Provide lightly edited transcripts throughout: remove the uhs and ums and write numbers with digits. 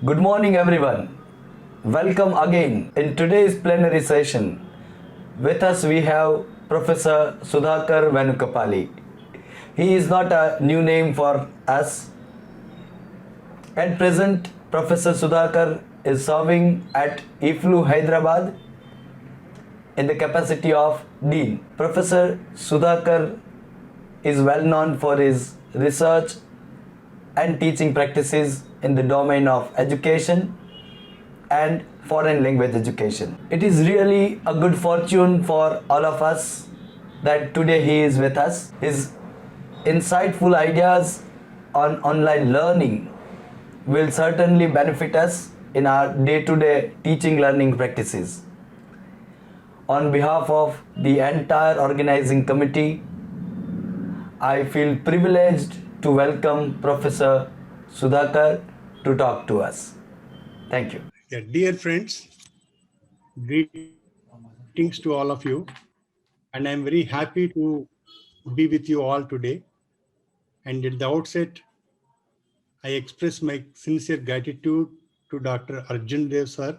Good morning, everyone. Welcome again in today's plenary session. With us, we have Professor Sudhakar Venukapalli. He is not a new name for us. At present, Professor Sudhakar is serving at EFLU Hyderabad in the capacity of Dean. Professor Sudhakar is well known for his research and teaching practices in the domain of education and foreign language education. It is really a good fortune for all of us that today he is with us. His insightful ideas on online learning will certainly benefit us in our day-to-day teaching learning practices. On behalf of the entire organizing committee, I feel privileged to welcome Professor Sudhakar to talk to us. Thank you. Yeah, dear friends, greetings to all of you, and I'm very happy to be with you all today. And at the outset, I express my sincere gratitude to Dr. Rajendra sir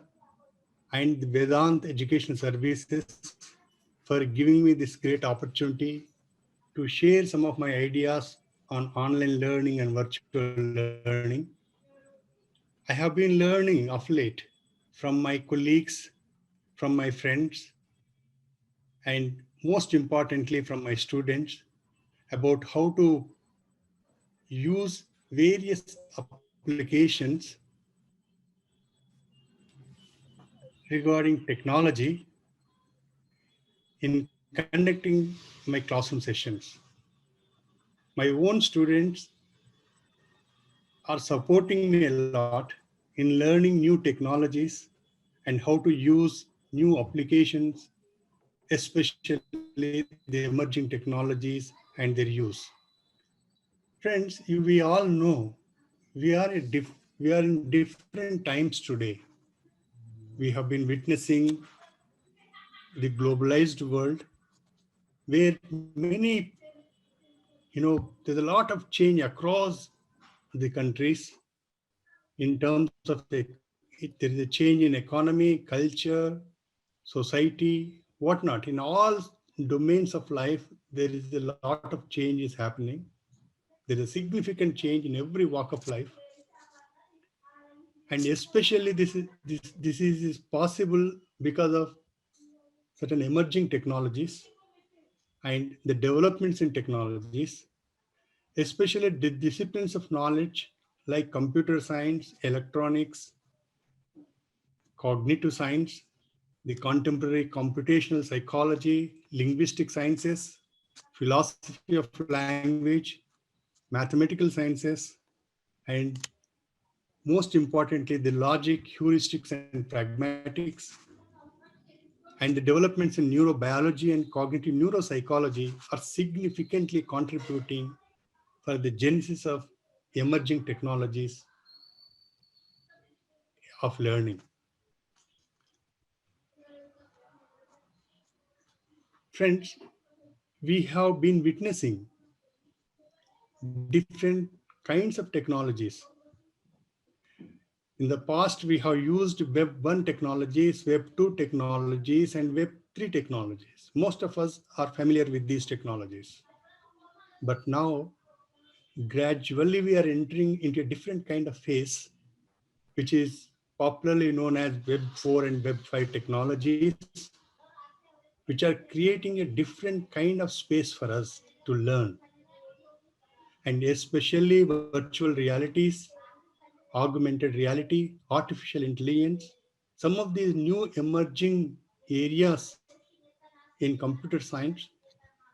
and the Vedant Education Services for giving me this great opportunity to share some of my ideas on online learning and virtual learning. I have been learning of late from my colleagues, from my friends, and most importantly from my students about how to use various applications regarding technology in conducting my classroom sessions. My own students are supporting me a lot in learning new technologies and how to use new applications, especially the emerging technologies and their use. Friends, we all know we are in different times today. We have been witnessing the globalized world where many, there's a lot of change across the countries in terms of there is a change in economy, culture, society, whatnot. In all domains of life, there is a lot of changes happening. There is a significant change in every walk of life. And especially this is possible because of certain emerging technologies and the developments in technologies, especially the disciplines of knowledge like computer science, electronics, cognitive science, the contemporary computational psychology, linguistic sciences, philosophy of language, mathematical sciences, and most importantly, the logic, heuristics, and pragmatics, and the developments in neurobiology and cognitive neuropsychology are significantly contributing for the genesis of emerging technologies of learning. Friends, we have been witnessing different kinds of technologies. In the past, we have used Web 1 technologies, Web 2 technologies, and Web 3 technologies. Most of us are familiar with these technologies. But now, gradually, we are entering into a different kind of phase, which is popularly known as Web 4 and Web 5 technologies, which are creating a different kind of space for us to learn. And especially virtual realities, augmented reality, artificial intelligence, some of these new emerging areas in computer science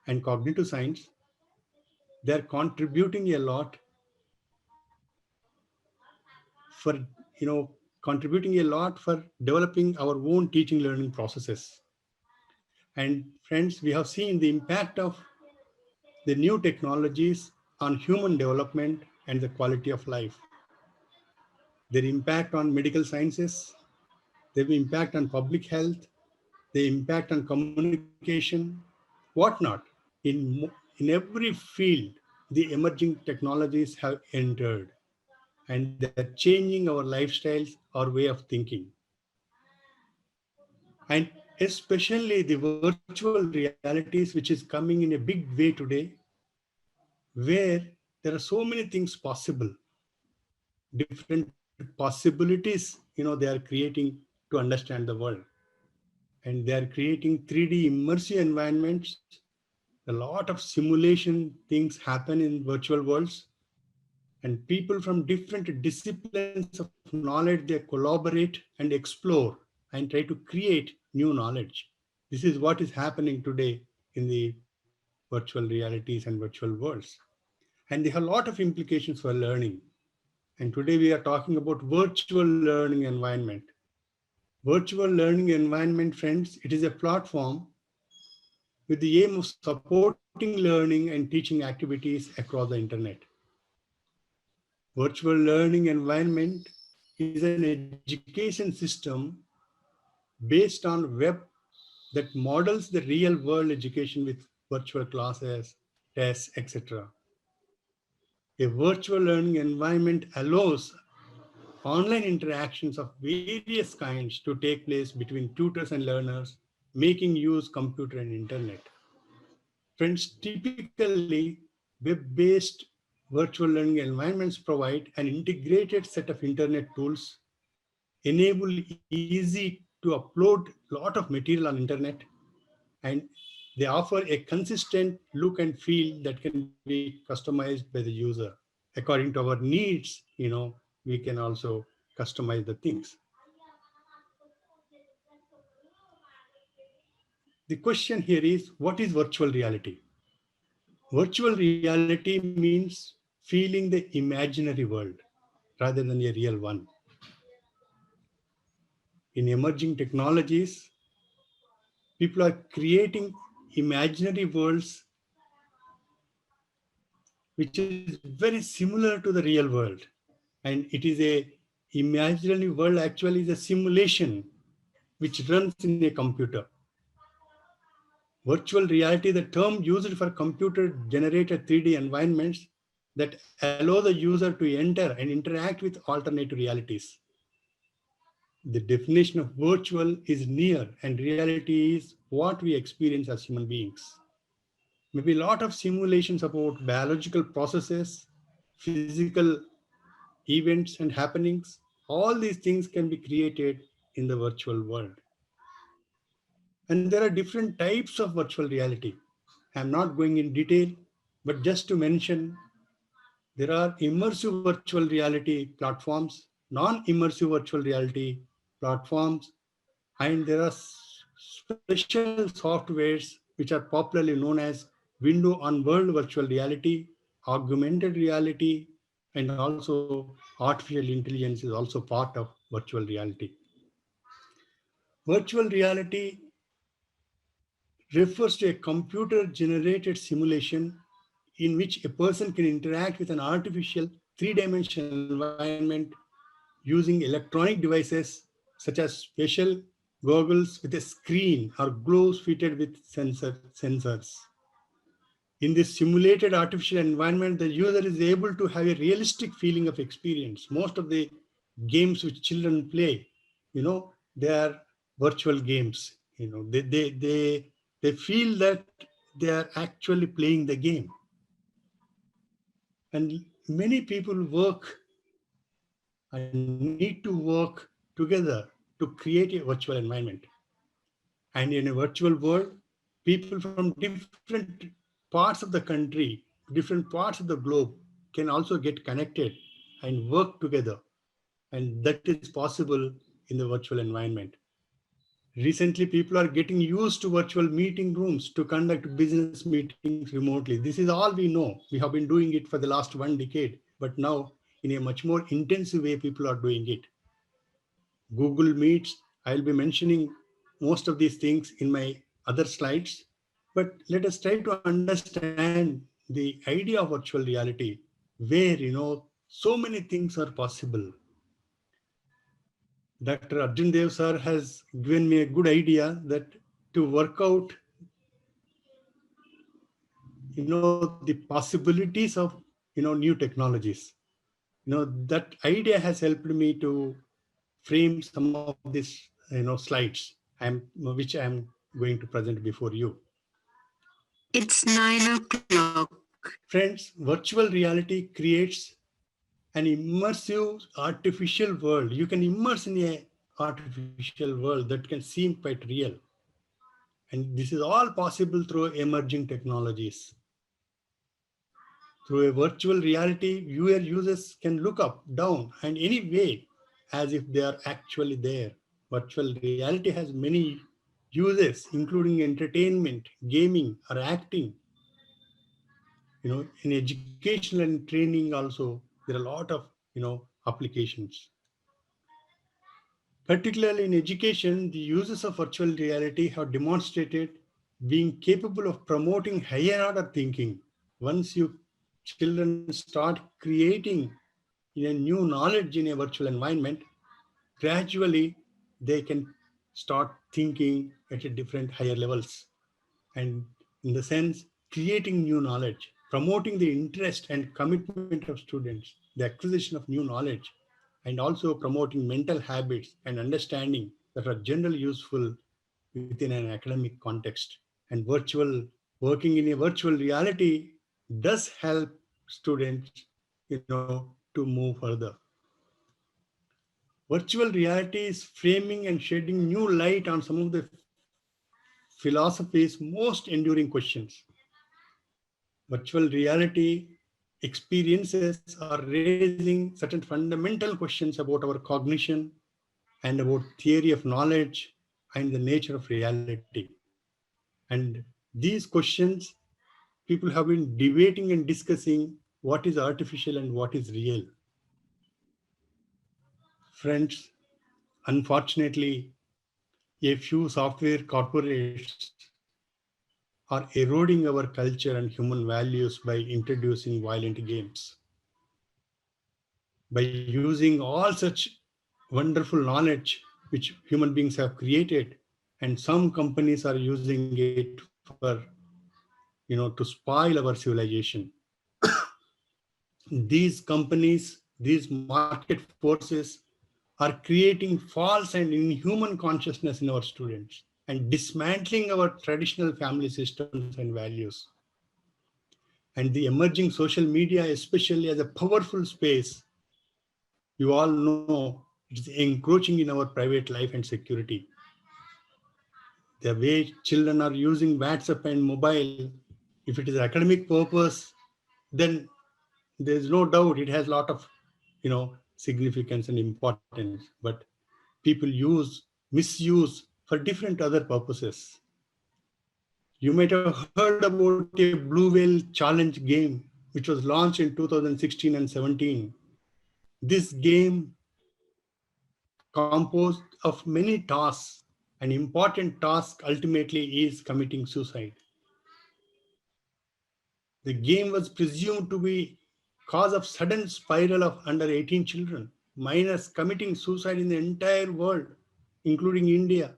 and cognitive science, they're contributing a lot for, developing our own teaching learning processes. And friends, we have seen the impact of the new technologies on human development and the quality of life. Their impact on medical sciences, their impact on public health, the impact on communication, whatnot. In every field, the emerging technologies have entered. and they're changing our lifestyles, our way of thinking. And especially the virtual realities, which is coming in a big way today, where there are so many things possible, different possibilities, they are creating to understand the world. And they are creating 3D immersive environments. A lot of simulation things happen in virtual worlds, and people from different disciplines of knowledge, they collaborate and explore and try to create new knowledge. This is what is happening today in the virtual realities and virtual worlds. And they have a lot of implications for learning. And today we are talking about virtual learning environment. Virtual learning environment, friends, it is a platform with the aim of supporting learning and teaching activities across the internet. Virtual learning environment is an education system based on web that models the real world education with virtual classes, tests, etc. A virtual learning environment allows online interactions of various kinds to take place between tutors and learners, making use computer and internet. Friends, typically web-based virtual learning environments provide an integrated set of internet tools, enable easy to upload a lot of material on internet, and they offer a consistent look and feel that can be customized by the user. According to our needs, we can also customize the things. The question here is, what is virtual reality? Virtual reality means feeling the imaginary world rather than a real one. In emerging technologies, people are creating imaginary worlds which is very similar to the real world. And it is a imaginary world actually is a simulation which runs in a computer. Virtual reality, the term used for computer-generated 3D environments that allow the user to enter and interact with alternative realities. The definition of virtual is near, and reality is what we experience as human beings. Maybe a lot of simulations about biological processes, physical events and happenings. All these things can be created in the virtual world. And there are different types of virtual reality. I'm not going in detail, but just to mention, there are immersive virtual reality platforms, non-immersive virtual reality platforms, and there are special softwares which are popularly known as window on world virtual reality, augmented reality, and also artificial intelligence is also part of virtual reality. Virtual reality refers to a computer-generated simulation in which a person can interact with an artificial three-dimensional environment using electronic devices such as special goggles with a screen or gloves fitted with sensors. In this simulated artificial environment, the user is able to have a realistic feeling of experience. Most of the games which children play, they are virtual games. They feel that they are actually playing the game. And many people work and need to work together to create a virtual environment. And in a virtual world, people from different parts of the country, different parts of the globe can also get connected and work together. And that is possible in the virtual environment. Recently, people are getting used to virtual meeting rooms to conduct business meetings remotely. This is all we know. We have been doing it for the last 1 decade, but now in a much more intensive way, people are doing it. Google Meets, I'll be mentioning most of these things in my other slides, but let us try to understand the idea of virtual reality, where, so many things are possible. Dr. Arjun Dev sir has given me a good idea that to work out, the possibilities of, new technologies. That idea has helped me to frame some of these slides which I'm going to present before you. It's 9 o'clock. Friends, virtual reality creates an immersive artificial world. You can immerse in a artificial world that can seem quite real. And this is all possible through emerging technologies. Through a virtual reality, viewer users can look up, down, and any way as if they are actually there. Virtual reality has many uses, including entertainment, gaming, or acting. In educational and training also, there are a lot of, applications. Particularly in education, the users of virtual reality have demonstrated being capable of promoting higher order thinking. Once you children start creating a new knowledge in a virtual environment, gradually they can start thinking at a different higher levels. And in the sense, creating new knowledge, promoting the interest and commitment of students, the acquisition of new knowledge, and also promoting mental habits and understanding that are generally useful within an academic context. And working in a virtual reality does help students, to move further. Virtual reality is framing and shedding new light on some of the philosophy's most enduring questions. Virtual reality experiences are raising certain fundamental questions about our cognition and about theory of knowledge and the nature of reality. And these questions, people have been debating and discussing what is artificial and what is real. Friends, unfortunately, a few software corporates are eroding our culture and human values by introducing violent games. By using all such wonderful knowledge which human beings have created, and some companies are using it for, to spoil our civilization. These companies, these market forces are creating false and inhuman consciousness in our students and dismantling our traditional family systems and values. And the emerging social media, especially as a powerful space, you all know it's encroaching in our private life and security. The way children are using WhatsApp and mobile, if it is academic purpose, then there's no doubt it has a lot of, significance and importance. But people misuse for different other purposes. You might have heard about a Blue Whale Challenge game, which was launched in 2016 and 17. This game composed of many tasks. An important task ultimately is committing suicide. The game was presumed to be cause of sudden spiral of under 18 children, minors committing suicide in the entire world, including India.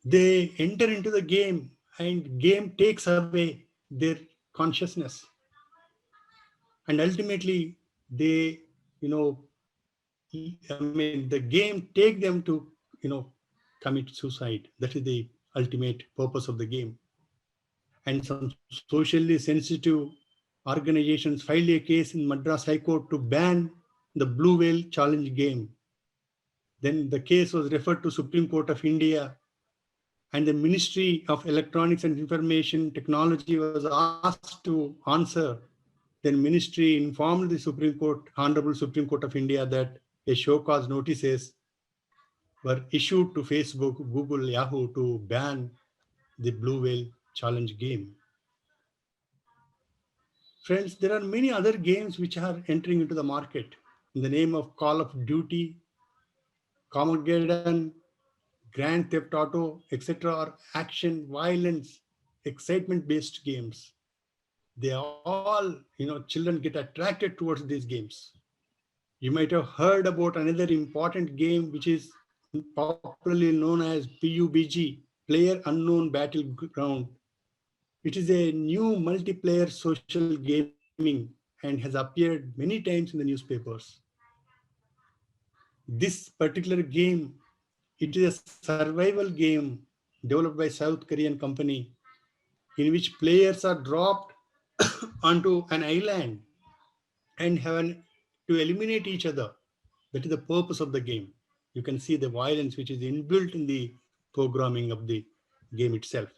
They enter into the game and game takes away their consciousness. And ultimately, they, the game take them to, commit suicide. That is the ultimate purpose of the game. And some socially sensitive organizations filed a case in Madras High Court to ban the Blue Whale Challenge game. Then the case was referred to Supreme Court of India, and the Ministry of Electronics and Information Technology was asked to answer. Then Ministry informed the Supreme Court, Honorable Supreme Court of India, that a show cause notices were issued to Facebook, Google, Yahoo to ban the Blue Whale Challenge game. Friends, there are many other games which are entering into the market in the name of Call of Duty, Carmageddon, Grand Theft Auto, etc. are action, violence, excitement-based games. They all, children get attracted towards these games. You might have heard about another important game which is popularly known as PUBG, PlayerUnknown Battleground. It is a new multiplayer social gaming and has appeared many times in the newspapers. This particular game, it is a survival game developed by South Korean company in which players are dropped onto an island and to eliminate each other. That is the purpose of the game. You can see the violence which is inbuilt in the programming of the game itself.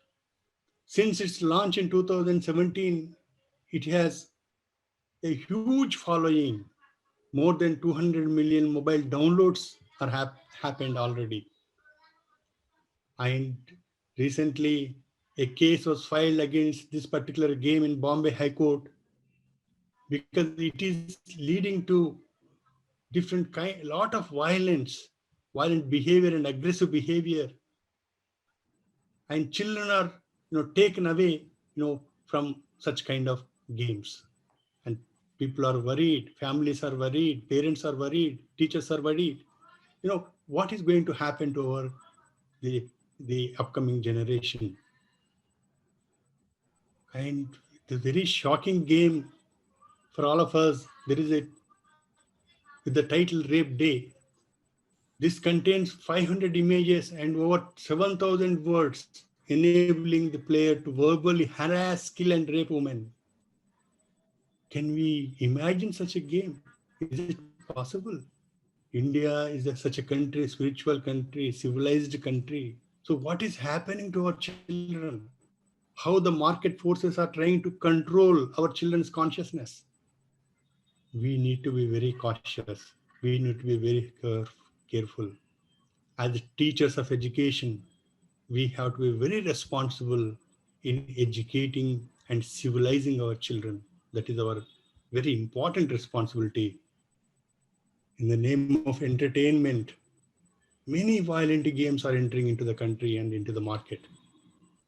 Since its launch in 2017, it has a huge following. More than 200 million mobile downloads are happened already. And recently, a case was filed against this particular game in Bombay High Court because it is leading to lot of violence, violent behavior and aggressive behavior. And children are, taken away, from such kind of games. And people are worried, families are worried, parents are worried, teachers are worried. What is going to happen to the upcoming generation? And the very shocking game for all of us, there is with the title Rape Day. This contains 500 images and over 7,000 words, enabling the player to verbally harass, kill, and rape women. Can we imagine such a game? Is it possible? India is such a country, spiritual country, civilized country. So what is happening to our children? How the market forces are trying to control our children's consciousness? We need to be very cautious. We need to be very careful. As teachers of education, we have to be very responsible in educating and civilizing our children. That is our very important responsibility. In the name of entertainment, many violent games are entering into the country and into the market.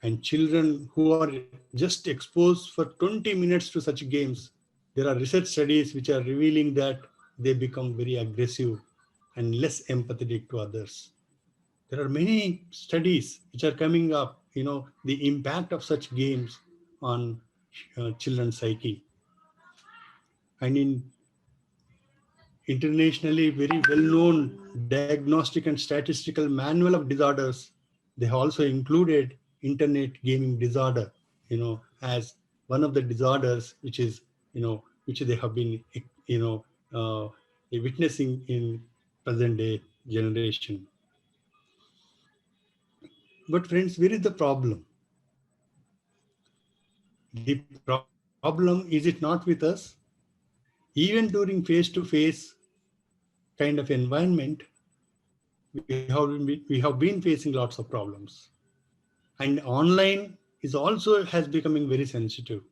And children who are just exposed for 20 minutes to such games, there are research studies which are revealing that they become very aggressive and less empathetic to others. There are many studies which are coming up, the impact of such games on children's psyche. And in internationally very well-known diagnostic and statistical manual of disorders, they have also included internet gaming disorder, as one of the disorders which is, which they have been, witnessing in present day generation. But friends, where is the problem? The problem, is it not with us? Even during face-to-face kind of environment, we have been facing lots of problems. And online has becoming very sensitive.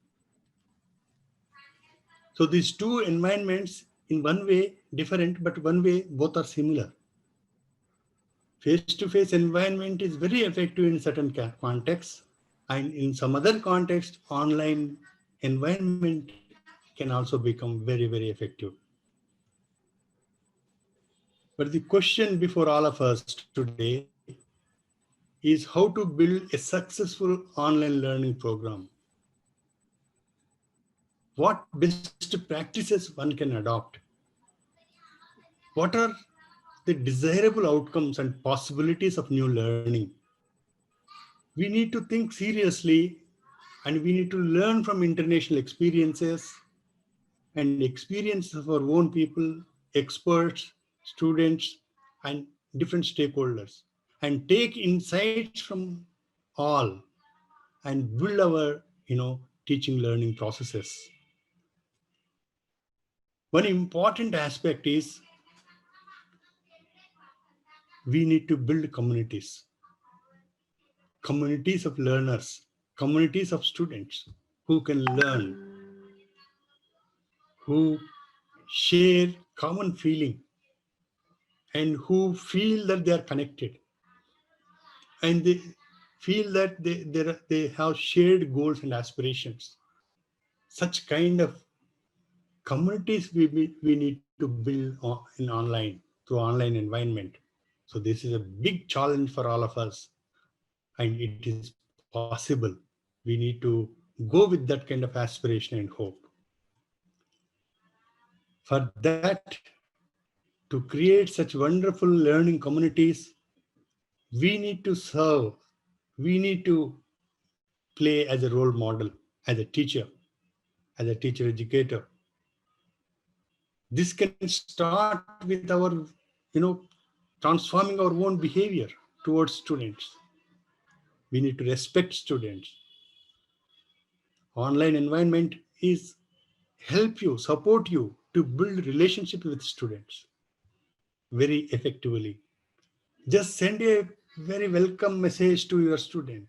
So these two environments, in one way different, but one way both are similar. Face-to-face environment is very effective in certain contexts, and in some other context, online environment can also become very, very effective. But the question before all of us today is how to build a successful online learning program. What best practices one can adopt? What are the desirable outcomes and possibilities of new learning? We need to think seriously, and we need to learn from international experiences and experiences of our own people, experts, students, and different stakeholders, and take insights from all and build our, teaching learning processes. One important aspect is we need to build communities of learners, communities of students who can learn, who share common feeling, and who feel that they are connected, and they feel that they have shared goals and aspirations. Such kind of communities we need to build in online, through online environment. So this is a big challenge for all of us, and it is possible. We need to go with that kind of aspiration and hope. For that, to create such wonderful learning communities, we need to serve, we need to play as a role model, as a teacher educator. This can start with our, transforming our own behavior towards students. We need to respect students. Online environment is help you, support you to build relationship with students very effectively. Just send a very welcome message to your student.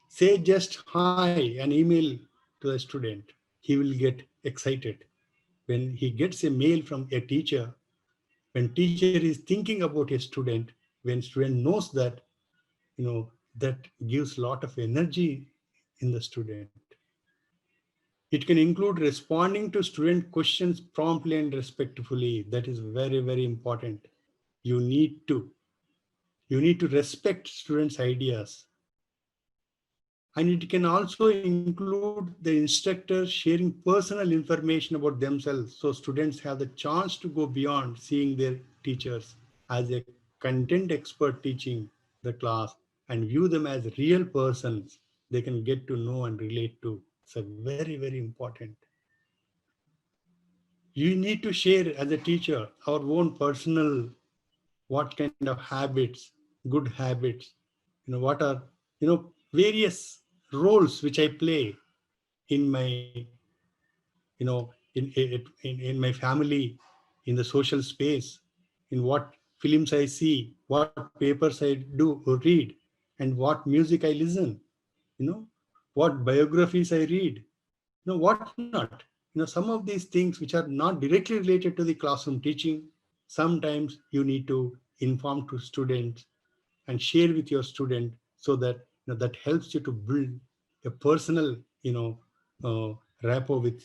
Say just hi, an email to a student. He will get excited. When he gets a mail from a teacher, when teacher is thinking about a student, when student knows that, that gives a lot of energy in the student. It can include responding to student questions promptly and respectfully. That is very, very important. You need to respect students' ideas. And it can also include the instructor sharing personal information about themselves. So students have the chance to go beyond seeing their teachers as a content expert teaching the class and view them as real persons they can get to know and relate to. It's a very, very important. You need to share as a teacher our own personal, what kind of habits, good habits, what are, various roles which I play in my, in my family, in the social space, in what films I see, what papers I do or read, and what music I listen, what biographies I read, what not. Some of these things which are not directly related to the classroom teaching, sometimes you need to inform to students and share with your student so that that helps you to build a personal rapport with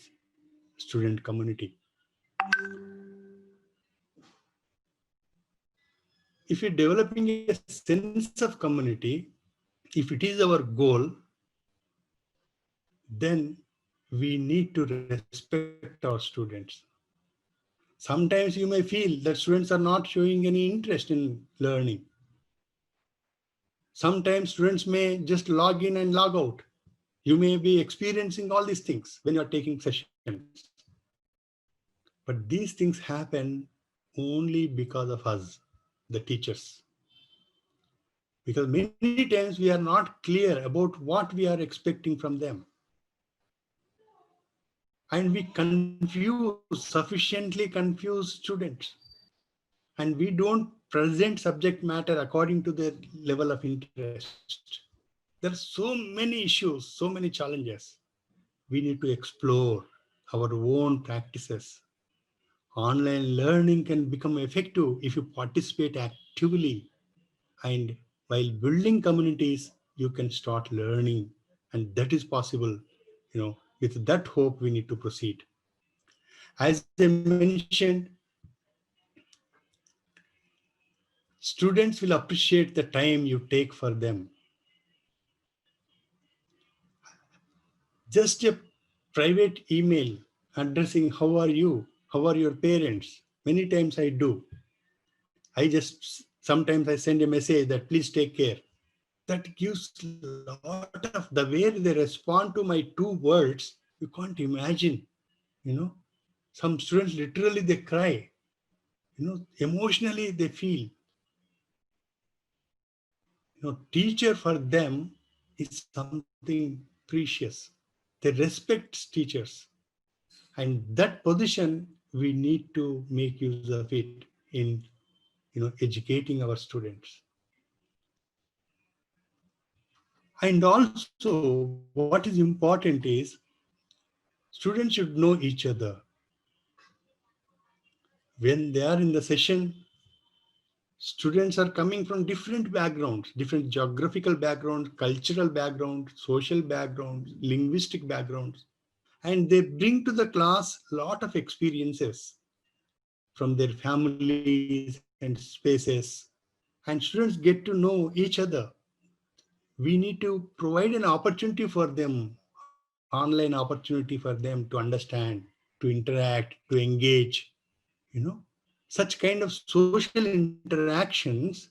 student community. If you're developing a sense of community, if it is our goal, then we need to respect our students. Sometimes you may feel that students are not showing any interest in learning. Sometimes students may just log in and log out. You may be experiencing all these things when you're taking sessions. But these things happen only because of us, the teachers. Because many times we are not clear about what we are expecting from them. And we sufficiently confuse students. And we don't present subject matter according to their level of interest. There are so many issues, so many challenges. We need to explore our own practices. Online learning can become effective if you participate actively. And while building communities, you can start learning. And that is possible. With that hope, we need to proceed. As I mentioned, students will appreciate the time you take for them. Just a private email addressing how are you, how are your parents. Many times I do. Sometimes I send a message that please take care. That gives a lot of the way they respond to my 2 words. You can't imagine, some students literally they cry, emotionally they feel, teacher for them is something precious. They respect teachers. And that position, we need to make use of it in, educating our students. And also, what is important is students should know each other. When they are in the session, students are coming from different backgrounds, different geographical backgrounds, cultural backgrounds, social backgrounds, linguistic backgrounds. And they bring to the class a lot of experiences from their families and spaces. And students get to know each other. We need to provide an opportunity for them, online opportunity for them to understand, to to interact, to engage, such kind of social interactions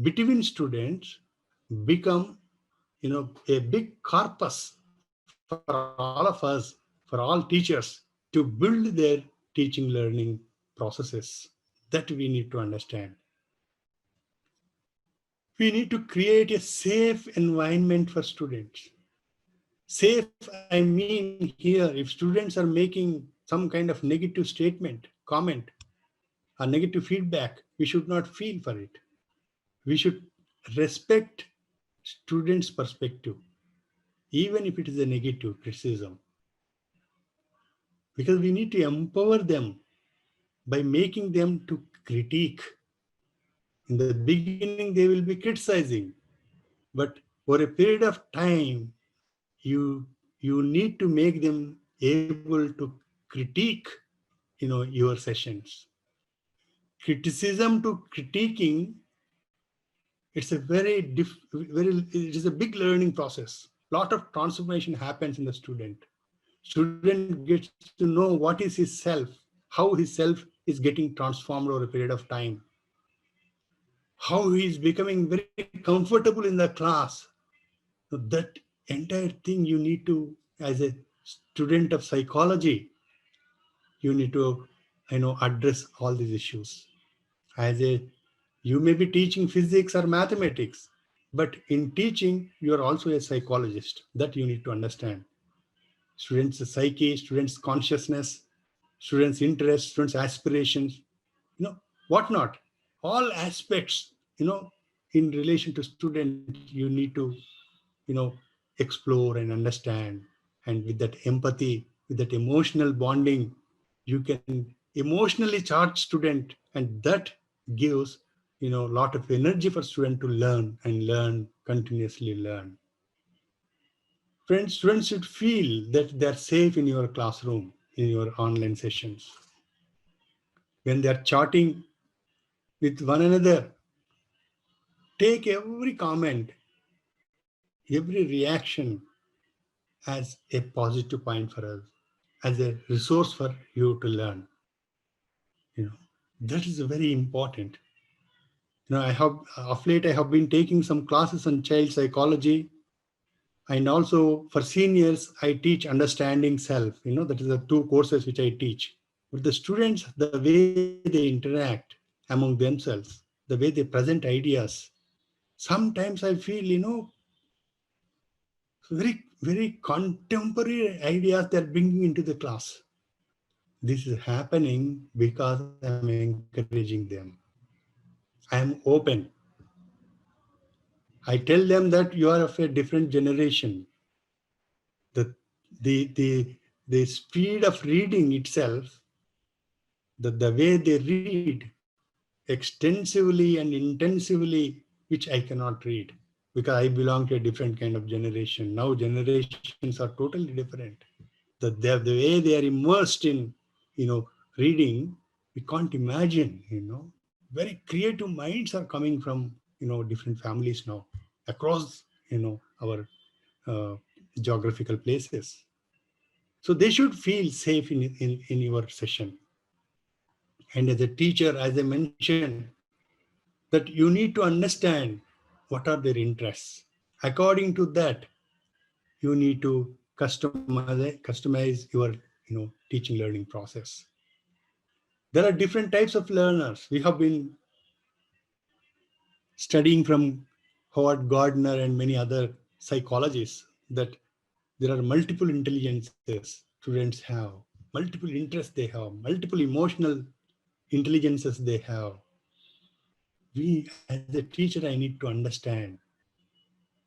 between students become, a big corpus for all of us, for all teachers, to build their teaching learning processes. That we need to understand. We need to create a safe environment for students. Safe, I mean here, if students are making some kind of negative statement, comment, or negative feedback, we should not feel for it. We should respect students' perspective, even if it is a negative criticism. Because we need to empower them by making them to critique. In the beginning, they will be criticizing, but for a period of time, you need to make them able to critique, your sessions. Criticism to critiquing, it's a it is a big learning process. Lot of transformation happens in the student. Student gets to know what is his self, how his self is getting transformed over a period of time, how he is becoming very comfortable in the class. So that entire thing you need to, as a student of psychology, you need to, address all these issues. You may be teaching physics or mathematics, but in teaching, you are also a psychologist. That you need to understand. Students' psyche, students' consciousness, students' interests, students' aspirations, whatnot. All aspects, in relation to student, you need to, explore and understand. And with that empathy, with that emotional bonding, you can emotionally charge student, and that gives, a lot of energy for student to learn and learn, continuously learn. Friends, students should feel that they're safe in your classroom, in your online sessions. When they're chatting with one another, take every comment, every reaction as a positive point for us, as a resource for you to learn. That is very important. Of late I have been taking some classes on child psychology, and also for seniors I teach understanding self. That is the 2 courses which I teach. With the students, the way they interact among themselves, the way they present ideas, sometimes I feel, very, very contemporary ideas they're bringing into the class. This is happening because I'm encouraging them. I am open. I tell them that you are of a different generation. The, the speed of reading itself, the way they read extensively and intensively, which I cannot read because I belong to a different kind of generation. Now generations are totally different. The way they are immersed in, reading, we can't imagine, very creative minds are coming from, different families now across, our geographical places. So they should feel safe in your session. And as a teacher, as I mentioned, that you need to understand what are their interests. According to that, you need to customize your, teaching learning process. There are different types of learners. We have been studying from Howard Gardner and many other psychologists that there are multiple intelligences students have, multiple interests they have, multiple emotional intelligences they have. As a teacher, I need to understand.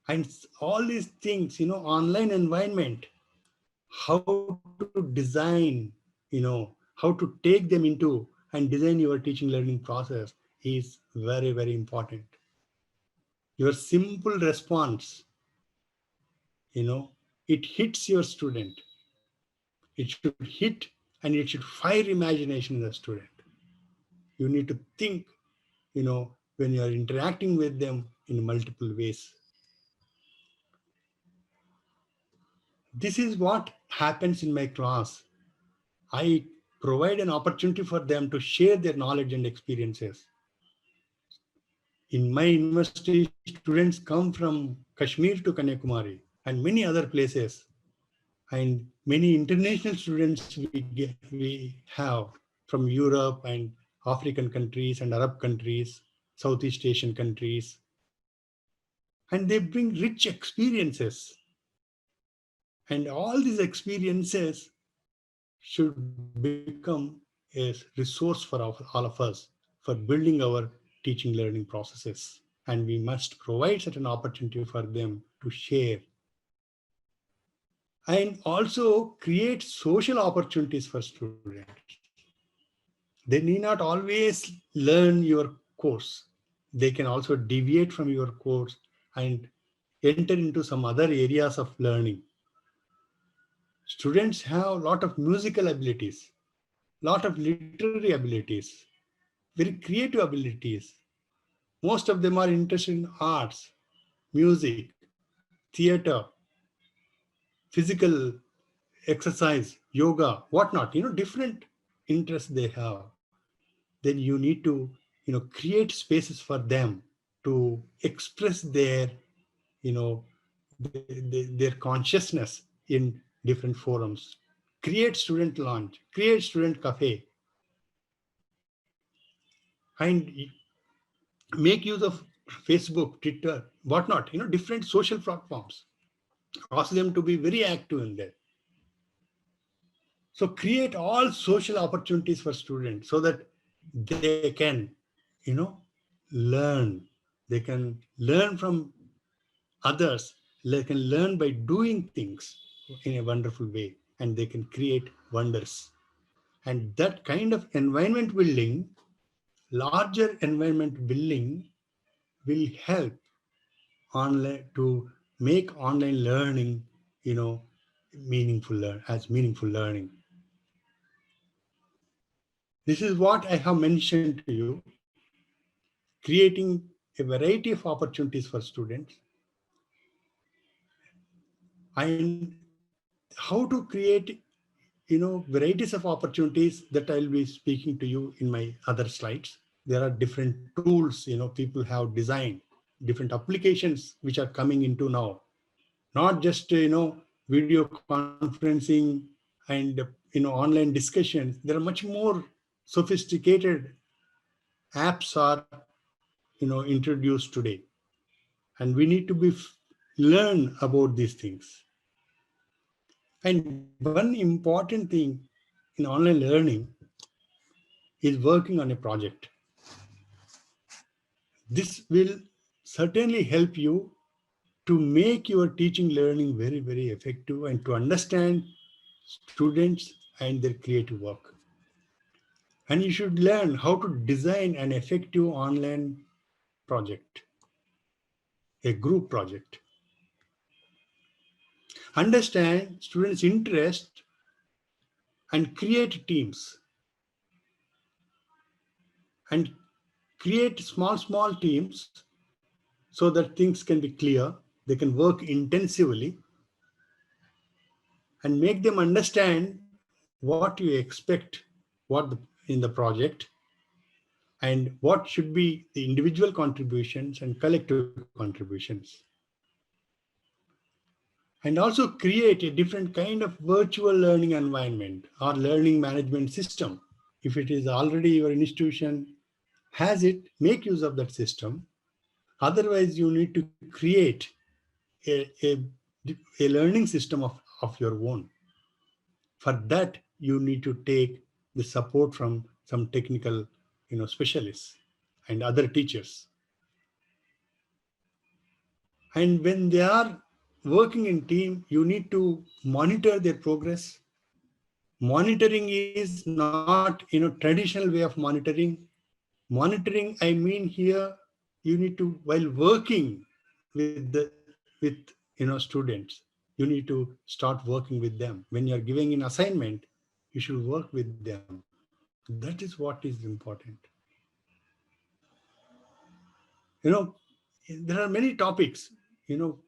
And all these things, online environment, how to design, how to take them into and design your teaching learning process is very, very important. Your simple response, it hits your student. It should hit and it should fire imagination in the student. You need to think, when you are interacting with them in multiple ways. This is what happens in my class. I provide an opportunity for them to share their knowledge and experiences. In my university, students come from Kashmir to Kanyakumari and many other places. And many international students we have from Europe and African countries and Arab countries, Southeast Asian countries. And they bring rich experiences. And all these experiences should become a resource for all of us for building our teaching learning processes. And we must provide such an opportunity for them to share. And also create social opportunities for students. They need not always learn your course. They can also deviate from your course and enter into some other areas of learning. Students have a lot of musical abilities, lot of literary abilities, very creative abilities. Most of them are interested in arts, music, theater, physical exercise, yoga, whatnot, different interests they have. Then you need to, create spaces for them to express their, their consciousness in different forums. Create student lounge, create student cafe, and make use of Facebook, Twitter, whatnot, different social platforms. Ask them to be very active in there. So create all social opportunities for students so that they can, learn. They can learn from others. They can learn by doing things in a wonderful way, and they can create wonders. And that kind of environment building, larger environment building, will help online to make online learning, meaningful learning. This is what I have mentioned to you, creating a variety of opportunities for students and how to create, varieties of opportunities that I'll be speaking to you in my other slides. There are different tools, people have designed, different applications which are coming into now, not just, video conferencing and, online discussions. There are much more sophisticated apps are, introduced today. And we need to learn about these things. And one important thing in online learning is working on a project. This will certainly help you to make your teaching learning very, very effective and to understand students and their creative work. And you should learn how to design an effective online project, a group project. Understand students' interest and create teams. And create small teams so that things can be clear. They can work intensively and make them understand what you expect in the project and what should be the individual contributions and collective contributions. And also create a different kind of virtual learning environment or learning management system. If it is already your institution has it, make use of that system. Otherwise, you need to create a learning system of your own. For that, you need to take the support from some technical, specialists and other teachers. And when they are working in team, you need to monitor their progress. Monitoring is not, traditional way of monitoring. Monitoring, I mean here, you need to, while working with students, you need to start working with them. When you're giving an assignment, you should work with them. That is what is important. There are many topics, on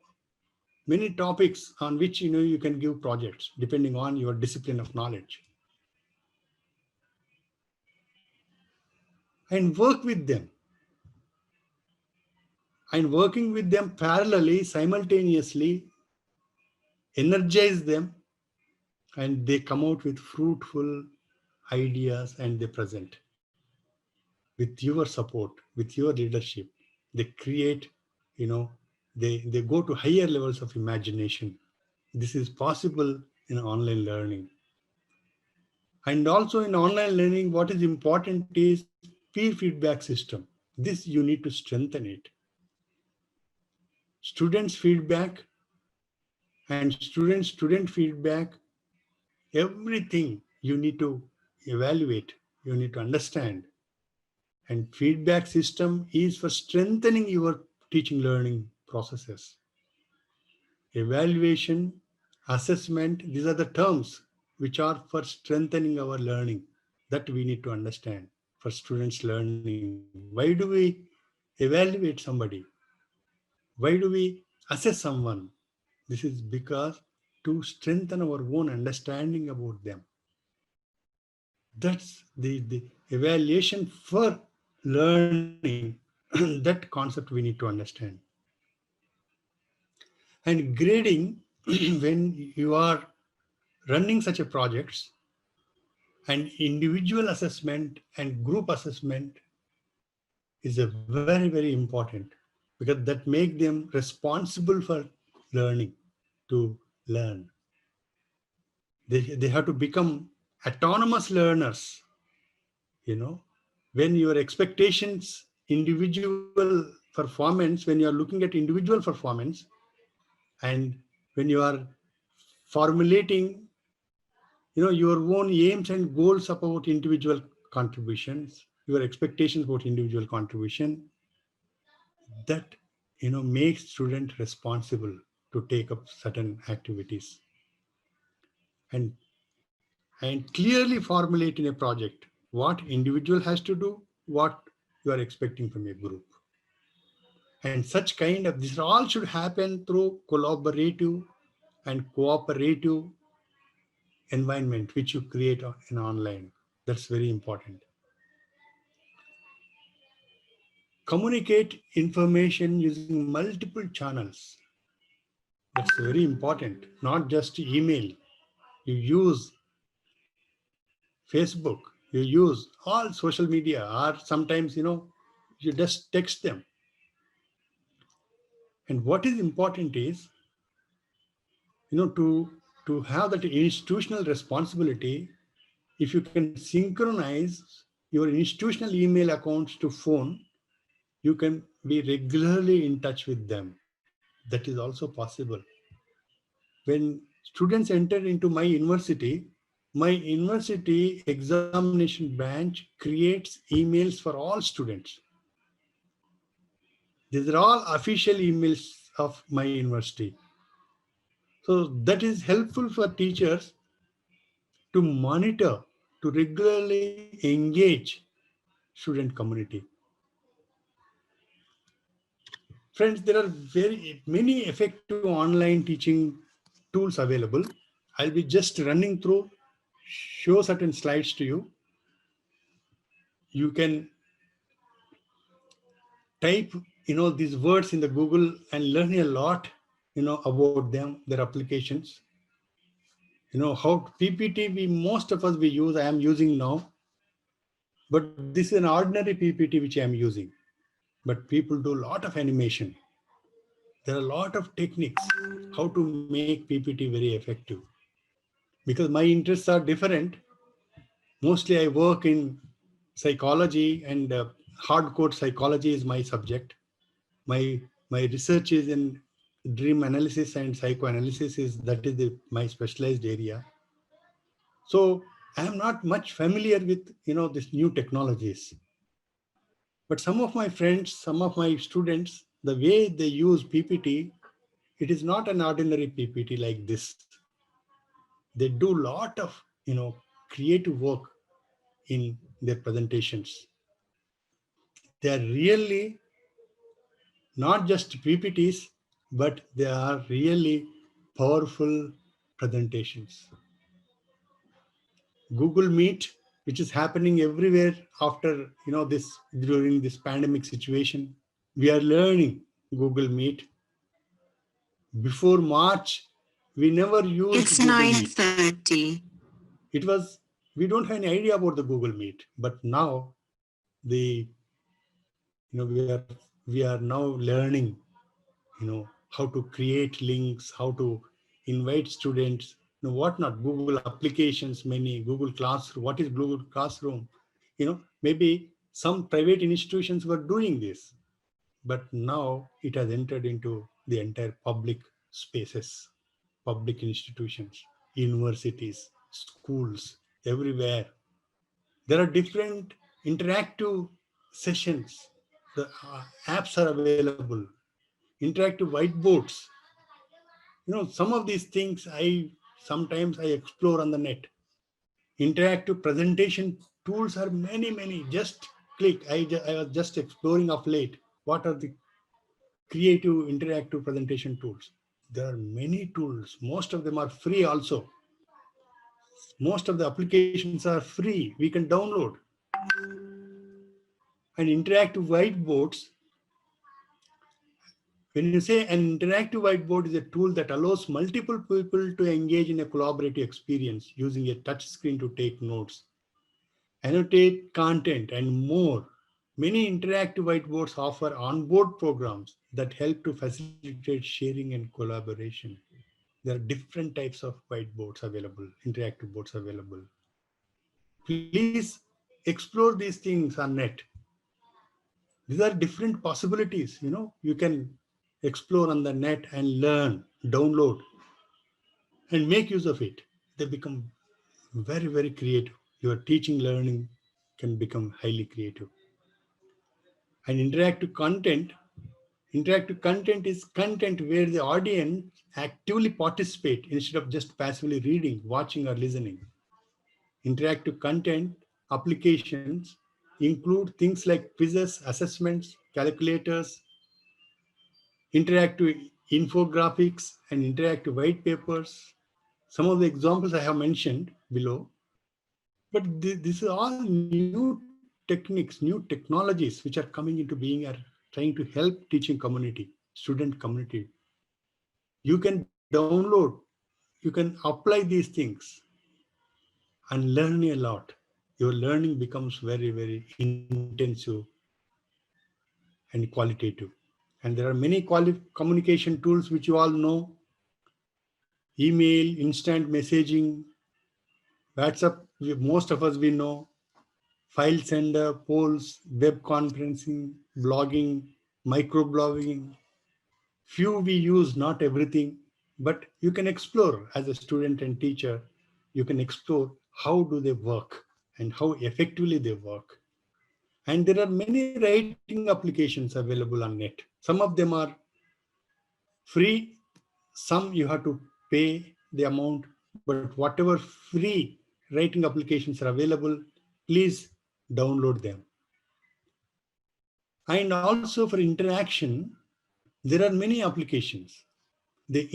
which, you can give projects depending on your discipline of knowledge. and work with them. And working with them parallelly, simultaneously, energize them, and they come out with fruitful ideas and they present. With your support, with your leadership, they create, they go to higher levels of imagination. This is possible in online learning. And also in online learning, what is important is peer feedback system. This you need to strengthen it. Students' feedback and student feedback, everything you need to evaluate, you need to understand. And feedback system is for strengthening your teaching learning processes. Evaluation, assessment, these are the terms which are for strengthening our learning that we need to understand for students' learning. Why do we evaluate somebody? Why do we assess someone? This is because to strengthen our own understanding about them. That's the evaluation for learning. That concept we need to understand. And grading, when you are running such a projects, and individual assessment and group assessment is a very, very important, because that make them responsible for learning, to learn. They have to become autonomous learners. When your expectations, individual performance, when you are looking at individual performance, and when you are formulating, your own aims and goals about individual contributions, your expectations about individual contribution, that makes student responsible to take up certain activities, and clearly formulate in a project what individual has to do, what you are expecting from a group. And such kind of, this all should happen through collaborative and cooperative environment which you create in online. That's very important. Communicate information using multiple channels. That's very important. Not just email. You use Facebook, you use all social media, or sometimes, you just text them. And what is important is, to have that institutional responsibility. If you can synchronize your institutional email accounts to phone, you can be regularly in touch with them. That is also possible. When students enter into my university examination branch creates emails for all students. These are all official emails of my university. So that is helpful for teachers to monitor, to regularly engage student community. Friends, there are very many effective online teaching tools available. I'll be just running through, show certain slides to you. You can type, these words in the Google and learn a lot, about them, their applications. How PPT, most of us we use, I am using now, but this is an ordinary PPT which I am using. But people do a lot of animation. There are a lot of techniques how to make PPT very effective. Because my interests are different. Mostly I work in psychology, and hardcore psychology is my subject. My research is in dream analysis and psychoanalysis, that is my specialized area. So I am not much familiar with these new technologies. But some of my friends, some of my students, the way they use PPT, it is not an ordinary PPT like this. They do a lot of creative work in their presentations. They are really not just PPTs, but they are really powerful presentations. Google Meet which is happening everywhere after, during this pandemic situation. We are learning Google Meet. Before March, we never used It's Google Meet. 9:30. We don't have any idea about the Google Meet, but now we are now learning, how to create links, how to invite students, whatnot, Google applications, many Google Classroom. What is Google Classroom? Maybe some private institutions were doing this, but now it has entered into the entire public spaces, public institutions, universities, schools, everywhere. There are different interactive sessions. The apps are available. Interactive whiteboards. Some of these things sometimes I explore on the net. Interactive presentation tools are many, many. Just click. I was just exploring of late. What are the creative interactive presentation tools? There are many tools. Most of them are free also. Most of the applications are free. We can download. And interactive whiteboards, when you say an interactive whiteboard is a tool that allows multiple people to engage in a collaborative experience using a touch screen to take notes, annotate content, and more. Many interactive whiteboards offer onboard programs that help to facilitate sharing and collaboration. There are different types of whiteboards available, interactive boards available. Please explore these things on net. These are different possibilities, you can explore on the net and learn, download, and make use of it. They become very, very creative. Your teaching learning can become highly creative. And interactive content is content where the audience actively participate instead of just passively reading, watching, or listening. Interactive content applications include things like quizzes, assessments, calculators, interactive infographics, and interactive white papers. Some of the examples I have mentioned below. But these are all new techniques, new technologies which are coming into being, are trying to help teaching community, student community. You can download, you can apply these things and learn a lot. Your learning becomes very, very intensive and qualitative. And there are many communication tools which you all know: email, instant messaging, WhatsApp, most of us we know, file sender, polls, web conferencing, blogging, microblogging. Few we use, not everything, but you can explore as a student and teacher. You can explore how do they work and how effectively they work. And there are many writing applications available on net. Some of them are free, some you have to pay the amount, but whatever free writing applications are available, please download them. And also for interaction, there are many applications. The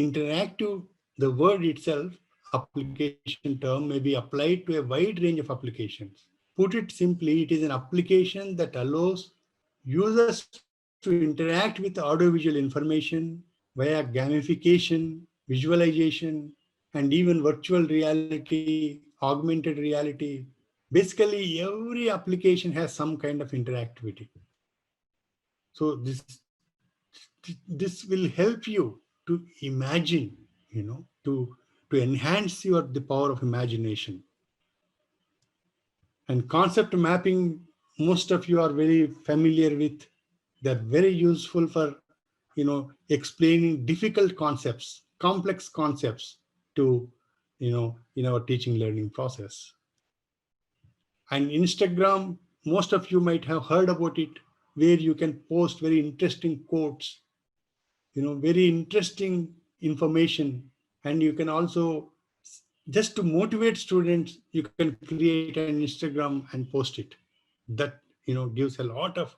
word itself, application term, may be applied to a wide range of applications. Put it simply, it is an application that allows users to interact with audiovisual information via gamification, visualization, and even virtual reality, augmented reality. Basically, every application has some kind of interactivity. So this will help you to imagine, to enhance the power of imagination. And concept mapping, most of you are very familiar with. They're very useful for, explaining difficult concepts, complex concepts to, in our teaching learning process. And Instagram, most of you might have heard about it, where you can post very interesting quotes, very interesting information. And you can also, just to motivate students, you can create an Instagram and post it. That, gives a lot of,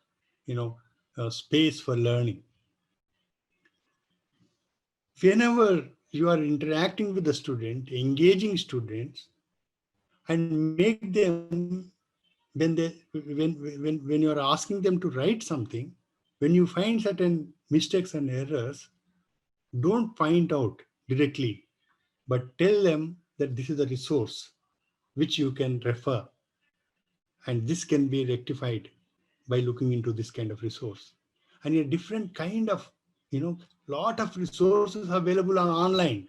space for learning. Whenever you are interacting with the student, engaging students, and make them, when you are asking them to write something, when you find certain mistakes and errors, don't point out directly, but tell them that this is a resource which you can refer, and this can be rectified by looking into this kind of resource. And a different kind of, lot of resources available on online.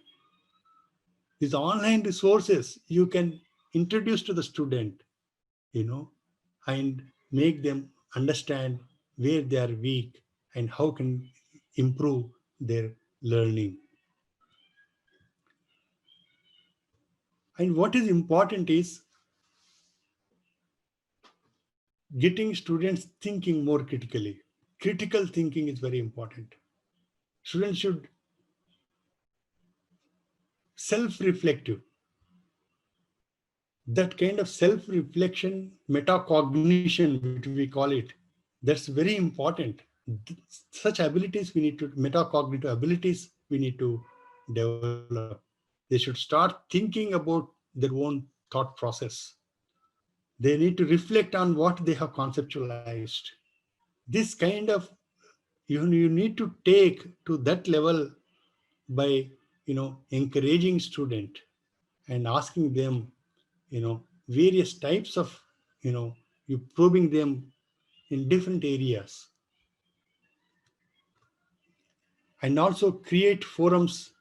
These online resources you can introduce to the student, and make them understand where they are weak and how can improve their learning. And what is important is getting students thinking more critically. Critical thinking is very important. Students should self-reflective. That kind of self-reflection, metacognition, which we call it, that's very important. Such abilities we need to, metacognitive abilities we need to develop. They should start thinking about their own thought process. They need to reflect on what they have conceptualized. This kind of, you need to take to that level by, encouraging student and asking them, various types of, you probing them in different areas. And also create forums,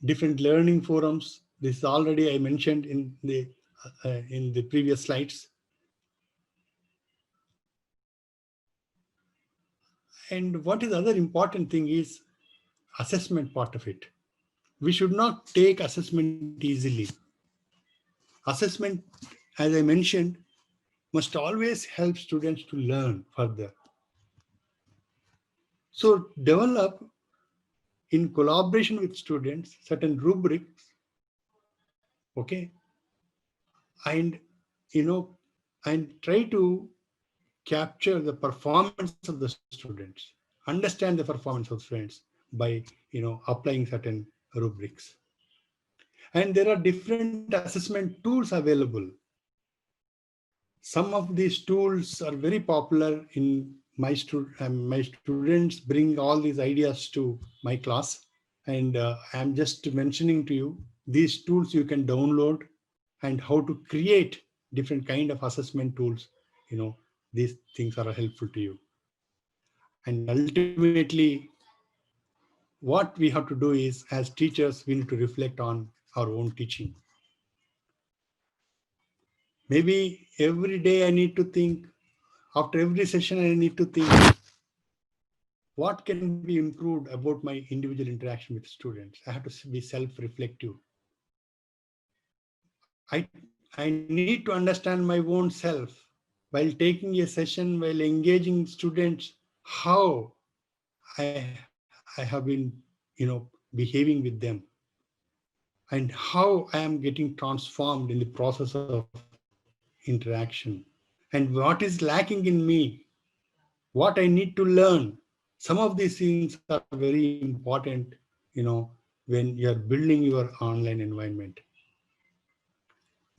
different learning forums. This already I mentioned in the previous slides. And what is the other important thing is assessment part of it. We should not take assessment easily. Assessment, as I mentioned, must always help students to learn further. So develop, in collaboration with students, certain rubrics, okay, and and try to capture the performance of the students, understand the performance of students by applying certain rubrics. And there are different assessment tools available. Some of these tools are very popular in my students bring all these ideas to my class, and I'm just mentioning to you these tools you can download and how to create different kind of assessment tools. These things are helpful to you. And ultimately, what we have to do is, as teachers, we need to reflect on our own teaching. Maybe every day I need to think, after every session I need to think, what can be improved about my individual interaction with students? I have to be self-reflective. I need to understand my own self while taking a session, while engaging students, how I have been, behaving with them, and how I am getting transformed in the process of interaction, and what is lacking in me, what I need to learn. Some of these things are very important, when you're building your online environment.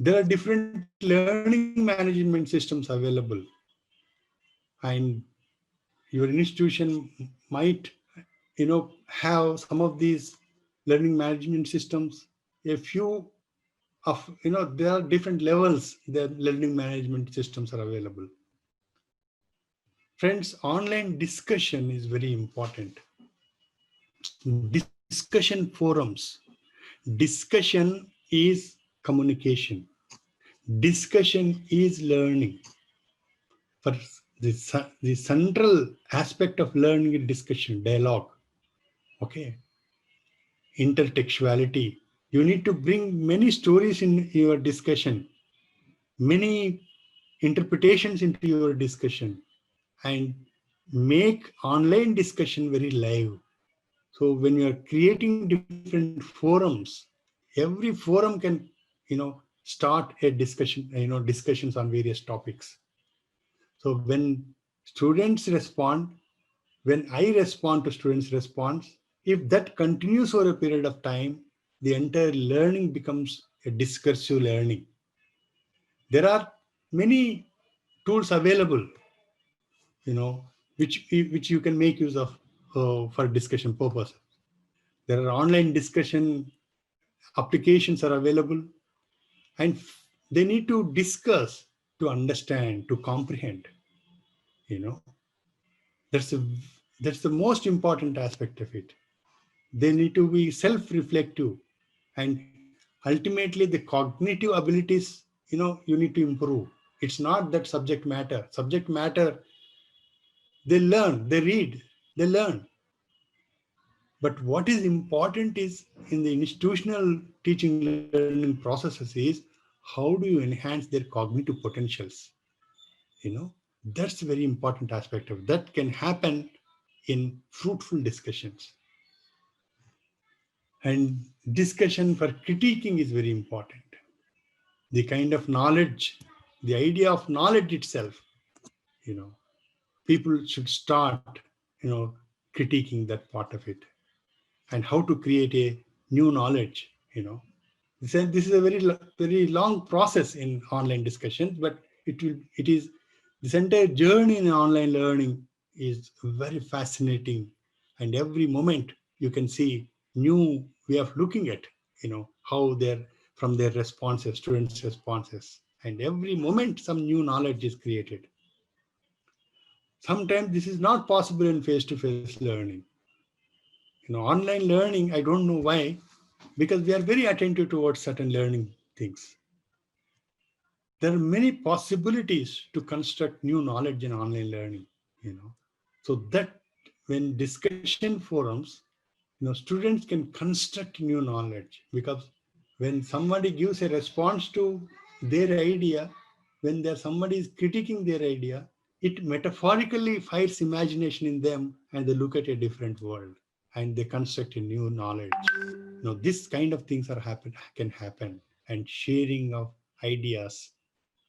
There are different learning management systems available, and your institution might, have some of these learning management systems. A few of, there are different levels that learning management systems are available. Friends, online discussion is very important. Discussion forums. Discussion is communication. Discussion is learning. For the central aspect of learning is discussion, dialogue. Okay. Intertextuality. You need to bring many stories in your discussion, many interpretations into your discussion, and make online discussion very live. So when you are creating different forums, every forum can, start a discussion, discussions on various topics. So when students respond, when I respond to students' response, if that continues over a period of time, the entire learning becomes a discursive learning. There are many tools available, which you can make use of for discussion purpose. There are online discussion applications are available, and they need to discuss, to understand, to comprehend. That's a, that's the most important aspect of it. They need to be self-reflective, and ultimately the cognitive abilities, you need to improve. It's not that subject matter. Subject matter, they learn, they read, they learn. But what is important is in the institutional teaching learning processes is how do you enhance their cognitive potentials? That's a very important aspect of that can happen in fruitful discussions. And discussion for critiquing is very important. The kind of knowledge, the idea of knowledge itself, people should start, critiquing that part of it, and how to create a new knowledge. This is a very long process in online discussions, but it is this entire journey in online learning is very fascinating, and every moment you can see new way of looking at, how they're from their responses, students' responses, and every moment some new knowledge is created. Sometimes this is not possible in face-to-face learning. Online learning, I don't know why, because we are very attentive towards certain learning things. There are many possibilities to construct new knowledge in online learning, So that when discussion forums, students can construct new knowledge, because when somebody gives a response to their idea, when somebody is critiquing their idea, it metaphorically fires imagination in them, and they look at a different world and they construct a new knowledge. This kind of things can happen, and sharing of ideas.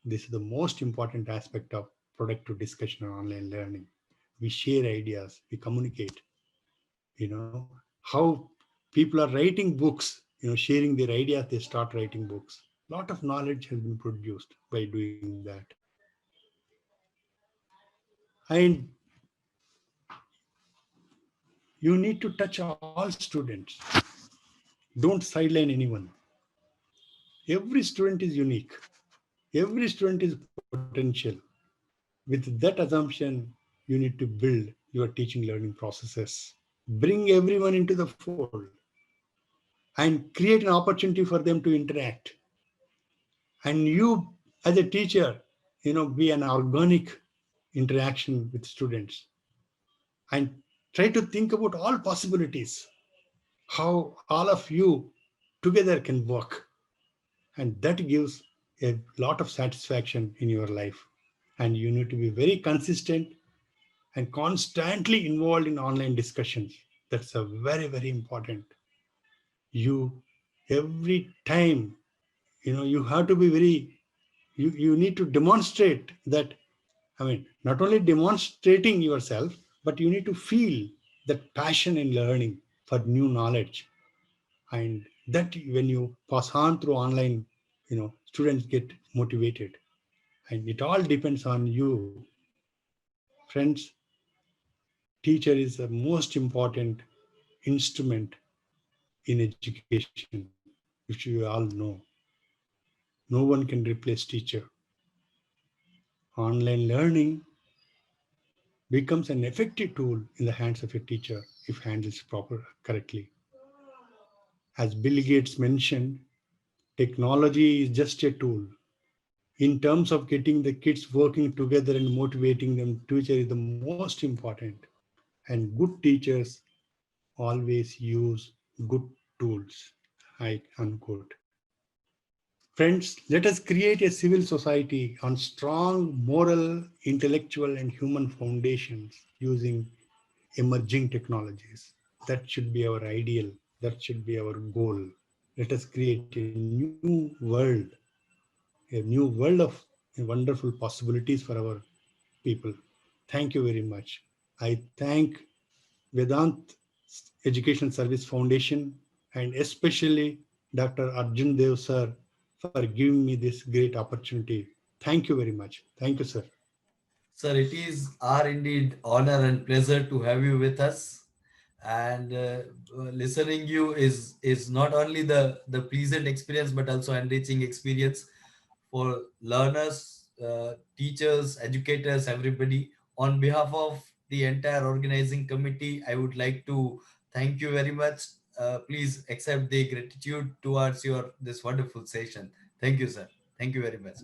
This is the most important aspect of productive discussion or online learning. We share ideas, we communicate. How people are writing books, sharing their ideas, they start writing books. A lot of knowledge has been produced by doing that. And you need to touch all students. Don't sideline anyone. Every student is unique. Every student is potential. With that assumption, you need to build your teaching learning processes. Bring everyone into the fold and create an opportunity for them to interact. And you, as a teacher, be an organic interaction with students, and try to think about all possibilities, how all of you together can work. And that gives a lot of satisfaction in your life. And you need to be very consistent and constantly involved in online discussions. That's a very, very important. Every time, you have to be you need to demonstrate that. Not only demonstrating yourself, but you need to feel that passion in learning for new knowledge. And that when you pass on through online, students get motivated. And it all depends on you. Friends, teacher is the most important instrument in education, which you all know. No one can replace teacher. Online learning becomes an effective tool in the hands of a teacher if handled correctly. As Bill Gates mentioned, technology is just a tool. In terms of getting the kids working together and motivating them, teacher is the most important. And good teachers always use good tools, unquote. Friends, let us create a civil society on strong moral, intellectual, and human foundations using emerging technologies. That should be our ideal. That should be our goal. Let us create a new world of wonderful possibilities for our people. Thank you very much. I thank Vedant Education Service Foundation, and especially Dr. Arjun Dev sir for giving me this great opportunity. Thank you very much. Thank you, sir. Sir, it is our indeed honor and pleasure to have you with us. And listening you is not only the pleasant experience but also enriching experience for learners, teachers, educators, everybody. On behalf of the entire organizing committee, I would like to thank you very much. Please accept the gratitude towards your this wonderful session. Thank you, sir. Thank you very much.